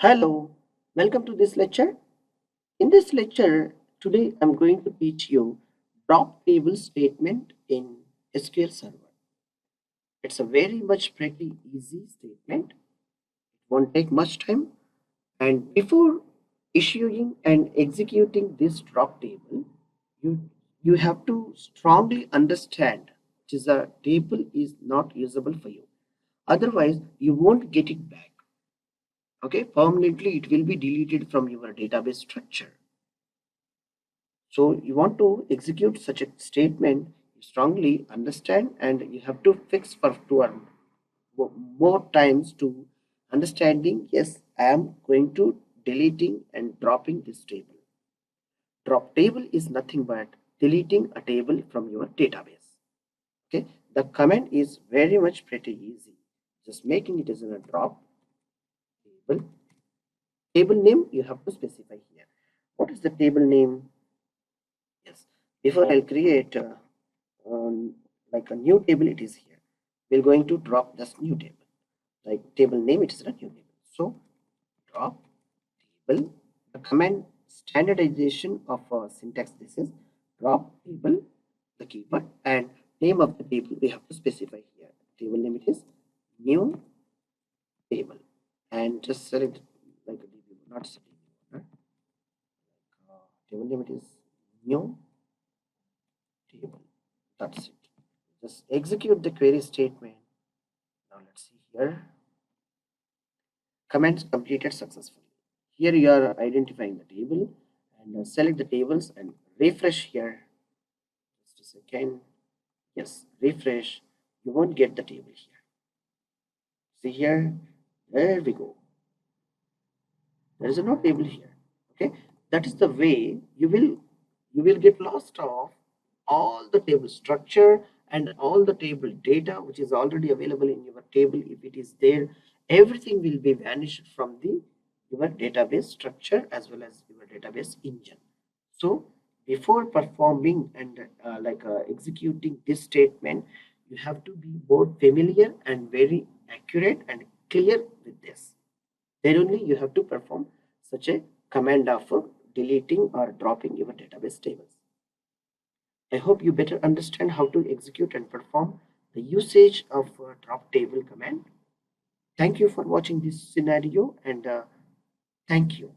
Hello, welcome to this lecture. In this lecture, today I'm going to teach you drop table statement in SQL Server. It's a very much pretty easy statement. It won't take much time. And before issuing and executing this drop table, you have to strongly understand which is a table is not usable for you. Otherwise, you won't get it back. Okay, permanently it will be deleted from your database structure. So you want to execute such a statement, you strongly understand, and you have to fix for 2 or more times to understanding. Yes, I am going to deleting and dropping this table. Drop table is nothing but deleting a table from your database. Okay, the command is very much pretty easy. Just making it as a drop table. Table name you have to specify here. What is the table name? Yes, before I'll create like a new table, it is here. We're going to drop this new table. Like table name, it is a new table. So drop table. The command standardization of syntax. This is drop table, the keyword, and name of the table we have to specify here. Table name it is new table, and just select like a table, not setting. Table name it is new table. That's it. Just execute the query statement. Now let's see here. Commands completed successfully. Here you are identifying the table and select the tables and refresh here. Just a second. Yes, refresh. You won't get the table here. See here. There we go. There is no table here. Okay. That is the way you will get lost of all the table structure and all the table data which is already available in your table. If it is there, everything will be vanished from the your database structure as well as your database engine. So before performing and executing this statement, you have to be both familiar and very accurate and clear with this. Then only you have to perform such a command of deleting or dropping your database tables. I hope you better understand how to execute and perform the usage of drop table command. Thank you for watching this scenario and thank you.